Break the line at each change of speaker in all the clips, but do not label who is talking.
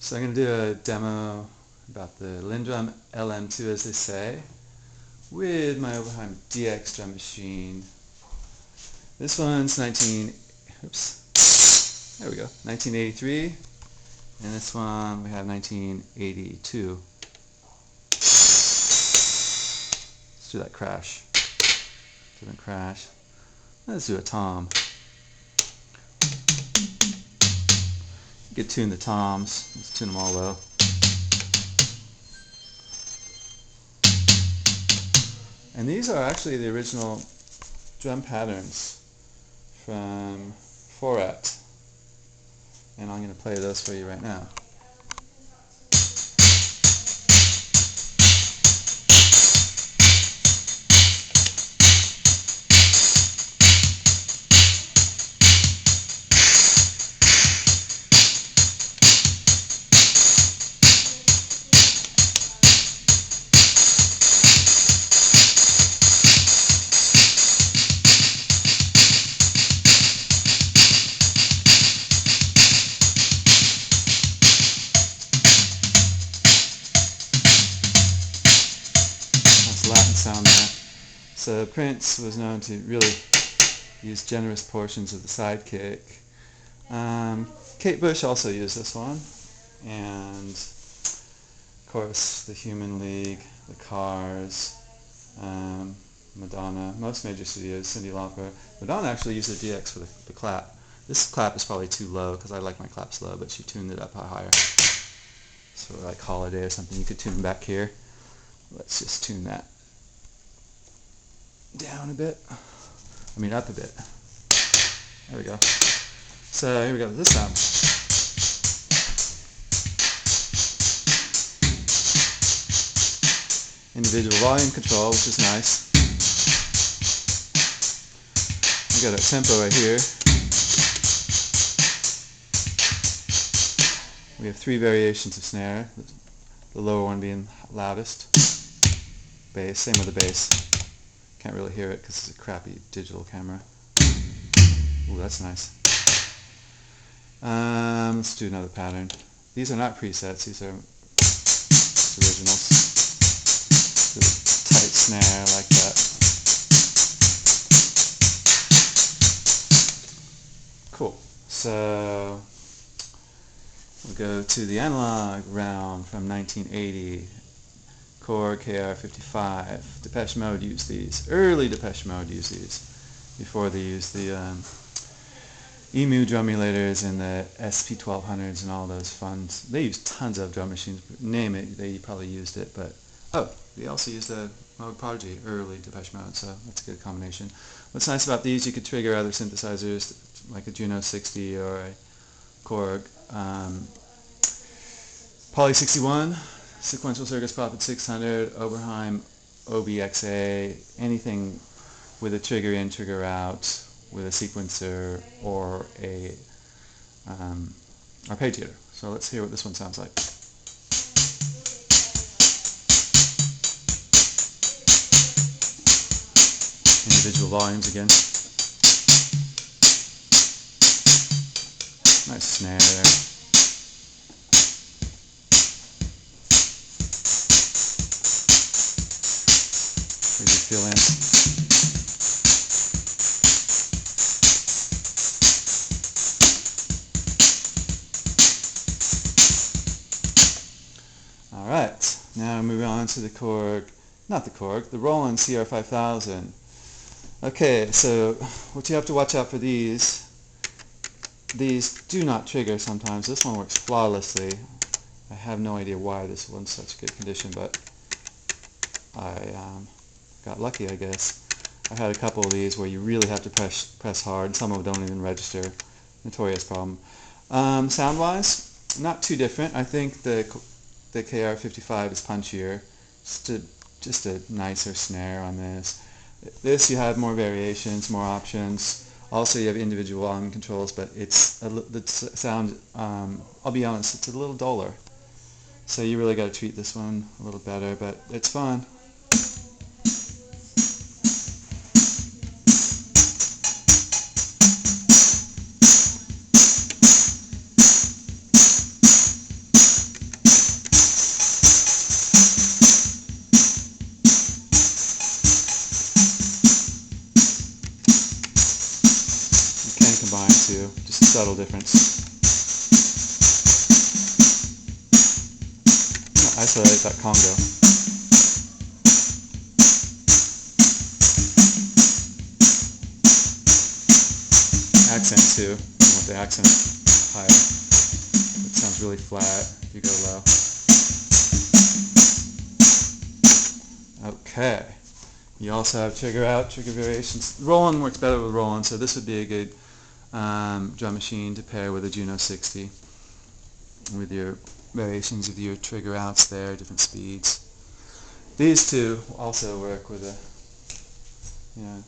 So I'm going to do a demo about the Linndrum LM2, as they say, with my Oberheim DX drum machine. This one's 1983, and this one we have 1982. Let's do that crash. Different crash. Let's do a tom. You could tune the toms. Let's tune them all low. And these are actually the original drum patterns from Forat. And I'm going to play those for you right now. Latin sound there. So Prince was known to really use generous portions of the sidekick. Kate Bush also used this one, and of course the Human League, the Cars, Madonna, most major studios, Cyndi Lauper. Madonna actually used the DX for the clap. This clap is probably too low because I like my claps low, but she tuned it up higher. Sort of like Holiday or something. You could tune back here. Let's just tune that down a bit. I mean up a bit. There we go. So here we go with this sound. Individual volume control, which is nice. We got a tempo right here. We have 3 variations of snare. The lower one being loudest. Bass, same with the bass. Can't really hear it because it's a crappy digital camera. Ooh, that's nice. Let's do another pattern. These are not presets, these are originals. Do a tight snare like that. Cool. So we'll go to the analog realm from 1980. Korg, KR55. Depeche Mode used these. Early Depeche Mode used these before they used the EMU drum emulators and the SP1200s and all those fun. They used tons of drum machines. Name it, they probably used it. But they also used the Mode Prodigy, early Depeche Mode, so that's a good combination. What's nice about these, you could trigger other synthesizers like a Juno 60 or a Korg. Poly 61. Sequential Circus Prophet 600, Oberheim, OBXA, anything with a trigger in, trigger out, with a sequencer or a arpeggiator. So let's hear what this one sounds like. Individual volumes again. Nice snare there. Fill in. Alright, now moving on to the Korg, the Roland CR-5000. Okay, so what you have to watch out for these do not trigger sometimes. This one works flawlessly. I have no idea why this one's such good condition, but I got lucky, I guess. I've had a couple of these where you really have to press hard. Some of them don't even register. Notorious problem. Sound-wise, not too different. I think the KR55 is punchier. Just a nicer snare on this. This you have more variations, more options. Also you have individual volume controls, but the sound, I'll be honest, it's a little duller. So you really got to treat this one a little better, but it's fun. subtle difference. Isolate that Congo. Accent too. You want the accent higher. It sounds really flat if you go low. Okay. You also have trigger out, trigger variations. Roland works better with Roland, so this would be a good drum machine to pair with a Juno 60 with your variations of your trigger outs there, different speeds. These two also work with the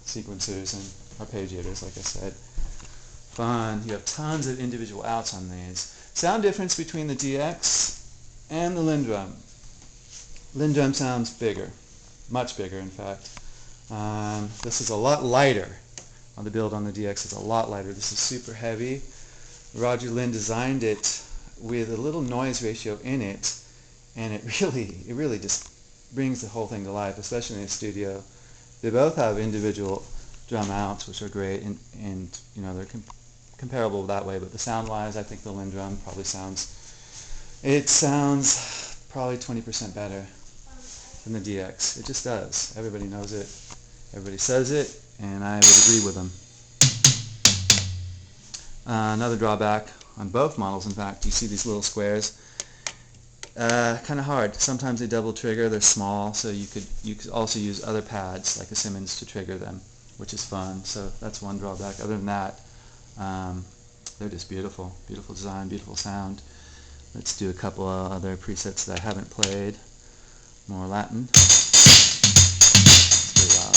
sequencers and arpeggiators, like I said. Fun. You have tons of individual outs on these. Sound difference between the DX and the Linndrum. Linndrum sounds bigger, much bigger in fact. This is a lot lighter. On the build on the DX is a lot lighter. This is super heavy. Roger Lynn designed it with a little noise ratio in it, and it really just brings the whole thing to life, especially in the studio. They both have individual drum outs, which are great, and they're comparable that way. But the sound-wise, I think the Linndrum probably sounds 20% better than the DX. It just does. Everybody knows it. Everybody says it, and I would agree with them. Another drawback on both models, in fact, you see these little squares. Kind of hard. Sometimes they double trigger. They're small, so you could also use other pads like a Simmons to trigger them, which is fun. So that's one drawback. Other than that, they're just beautiful. Beautiful design, beautiful sound. Let's do a couple of other presets that I haven't played. More Latin. It's pretty loud.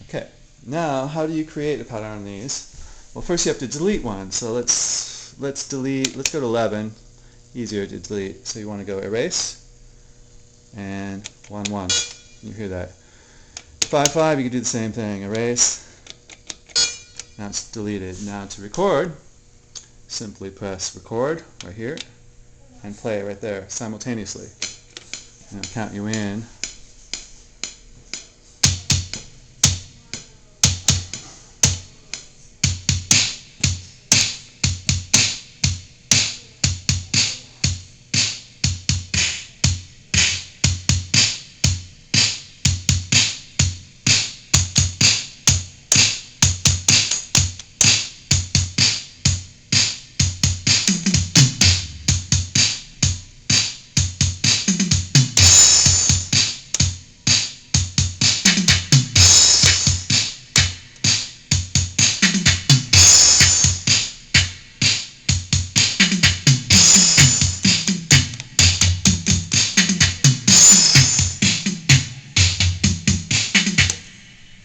Okay, now how do you create a pattern on these? Well, first you have to delete one. So let's go to 11. Easier to delete. So you want to go erase and 1 1. You hear that? 5 5. You can do the same thing. Erase. Now it's deleted. Now to record, simply press record right here and play right there simultaneously. And I'll count you in.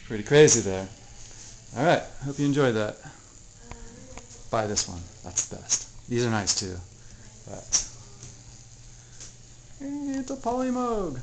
Pretty crazy there. Alright, hope you enjoyed that. Buy this one. That's the best. These are nice too. But it's a Polymoog.